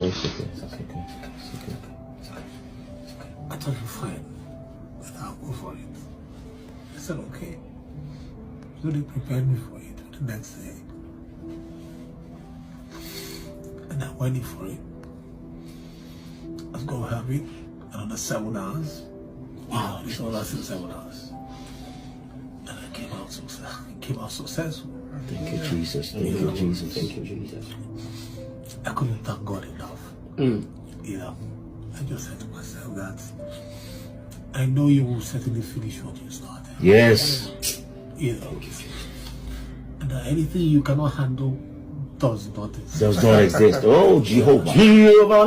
It's okay. It's okay. It's okay. I told you fine. I'll go for it. I said okay. So they prepared me for it the next day. And I went in for it. I was going to have it another 7 hours. Wow, it's all lasted 7 hours. And I came out successful. Thank you, Jesus. Thank you, Jesus. Thank you, Jesus. I couldn't thank God enough. You know, I just said to myself that I know you will certainly finish what you started. Yes. You know, and anything you cannot handle does not exist. Does not exist. Oh, Jehovah. Jehovah.